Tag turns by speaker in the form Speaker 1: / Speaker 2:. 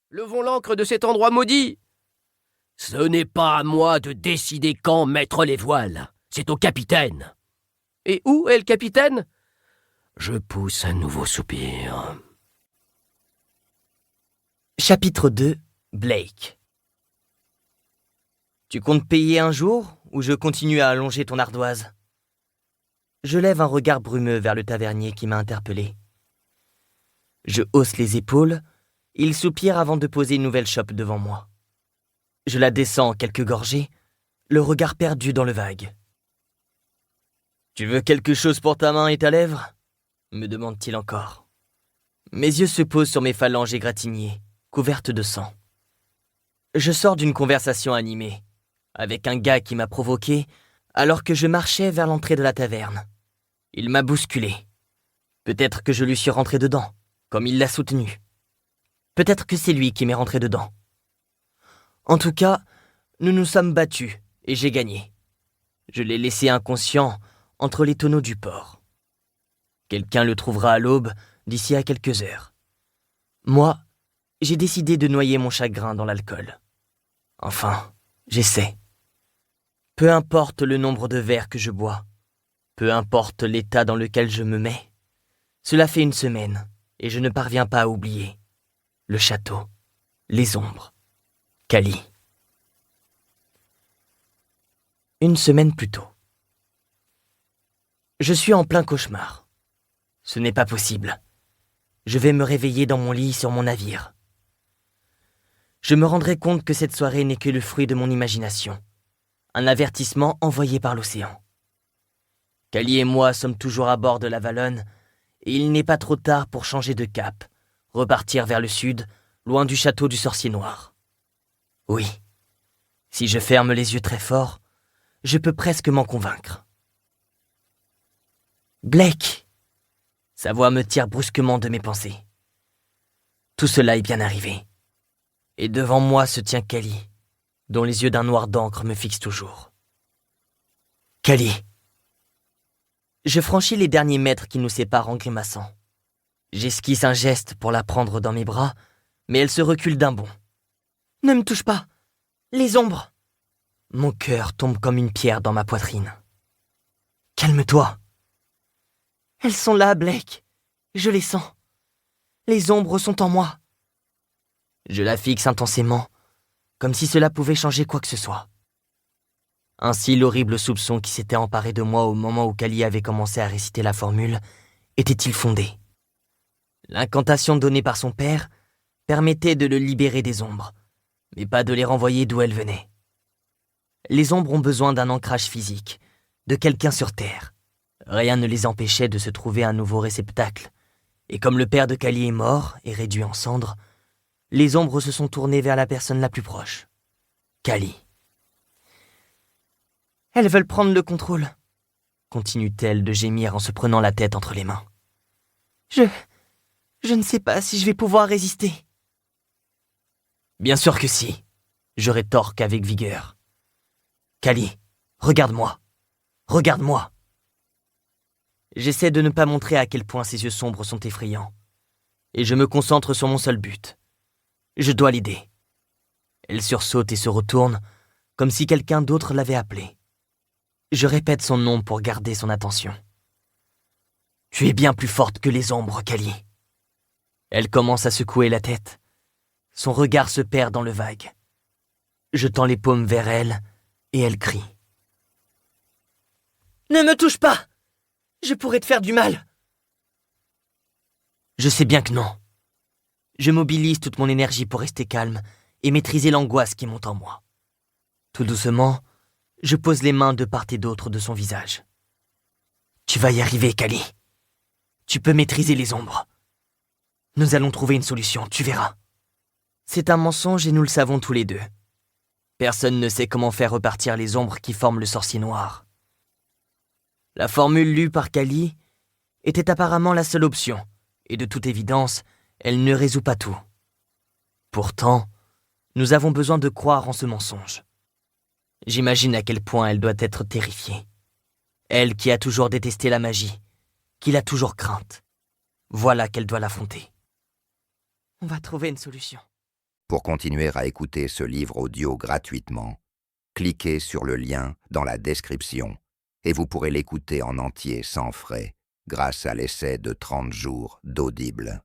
Speaker 1: Levons l'ancre de cet endroit maudit. Ce n'est pas à moi de décider quand mettre les voiles. C'est au capitaine. Et où est le capitaine? Je pousse un nouveau soupir.
Speaker 2: Chapitre 2. Blake. Tu comptes payer un jour ou je continue à allonger ton ardoise? Je lève un regard brumeux vers le tavernier qui m'a interpellé. Je hausse les épaules, il soupire avant de poser une nouvelle chope devant moi. Je la descends en quelques gorgées, le regard perdu dans le vague. « Tu veux quelque chose pour ta main et ta lèvre ?» me demande-t-il encore. Mes yeux se posent sur mes phalanges égratignées, couvertes de sang. Je sors d'une conversation animée, avec un gars qui m'a provoqué alors que je marchais vers l'entrée de la taverne. Il m'a bousculé. Peut-être que je lui suis rentré dedans, comme il l'a soutenu. Peut-être que c'est lui qui m'est rentré dedans. En tout cas, nous nous sommes battus et j'ai gagné. Je l'ai laissé inconscient entre les tonneaux du port. Quelqu'un le trouvera à l'aube d'ici à quelques heures. Moi, j'ai décidé de noyer mon chagrin dans l'alcool. Enfin, j'essaie. Peu importe le nombre de verres que je bois, peu importe l'état dans lequel je me mets, cela fait une semaine et je ne parviens pas à oublier. Le château, les ombres, Cali. Une semaine plus tôt. Je suis en plein cauchemar. Ce n'est pas possible. Je vais me réveiller dans mon lit sur mon navire. Je me rendrai compte que cette soirée n'est que le fruit de mon imagination. Un avertissement envoyé par l'océan. Cali et moi sommes toujours à bord de la Valonne, et il n'est pas trop tard pour changer de cap, repartir vers le sud, loin du château du sorcier noir. Oui, si je ferme les yeux très fort, je peux presque m'en convaincre. Blake! Sa voix me tire brusquement de mes pensées. Tout cela est bien arrivé. Et devant moi se tient Cali, dont les yeux d'un noir d'encre me fixent toujours. Cali! Je franchis les derniers mètres qui nous séparent en grimaçant. J'esquisse un geste pour la prendre dans mes bras, mais elle se recule d'un bond. « Ne me touche pas! Les ombres !» Mon cœur tombe comme une pierre dans ma poitrine. « Calme-toi !»« Elles sont là, Blake. Je les sens. Les ombres sont en moi. » Je la fixe intensément, comme si cela pouvait changer quoi que ce soit. Ainsi, l'horrible soupçon qui s'était emparé de moi au moment où Cali avait commencé à réciter la formule était-il fondé? L'incantation donnée par son père permettait de le libérer des ombres, mais pas de les renvoyer d'où elles venaient. Les ombres ont besoin d'un ancrage physique, de quelqu'un sur Terre. Rien ne les empêchait de se trouver un nouveau réceptacle, et comme le père de Cali est mort et réduit en cendres, les ombres se sont tournées vers la personne la plus proche, Cali. « Elles veulent prendre le contrôle, » continue-t-elle de gémir en se prenant la tête entre les mains. « Je ne sais pas si je vais pouvoir résister. » Bien sûr que si, je rétorque avec vigueur. « Cali, regarde-moi, regarde-moi. » J'essaie de ne pas montrer à quel point ses yeux sombres sont effrayants, et je me concentre sur mon seul but. Je dois l'aider. Elle sursaute et se retourne, comme si quelqu'un d'autre l'avait appelée. Je répète son nom pour garder son attention. « Tu es bien plus forte que les ombres, Cali. » Elle commence à secouer la tête. Son regard se perd dans le vague. Je tends les paumes vers elle, et elle crie. « Ne me touche pas! Je pourrais te faire du mal! » Je sais bien que non. Je mobilise toute mon énergie pour rester calme et maîtriser l'angoisse qui monte en moi. Tout doucement, je pose les mains de part et d'autre de son visage. « Tu vas y arriver, Cali. Tu peux maîtriser les ombres. Nous allons trouver une solution, tu verras. » C'est un mensonge et nous le savons tous les deux. Personne ne sait comment faire repartir les ombres qui forment le sorcier noir. La formule lue par Cali était apparemment la seule option, et de toute évidence, elle ne résout pas tout. Pourtant, nous avons besoin de croire en ce mensonge. J'imagine à quel point elle doit être terrifiée. Elle qui a toujours détesté la magie, qui l'a toujours crainte. Voilà qu'elle doit l'affronter. On va trouver une solution.
Speaker 3: Pour continuer à écouter ce livre audio gratuitement, cliquez sur le lien dans la description et vous pourrez l'écouter en entier sans frais grâce à l'essai de 30 jours d'Audible.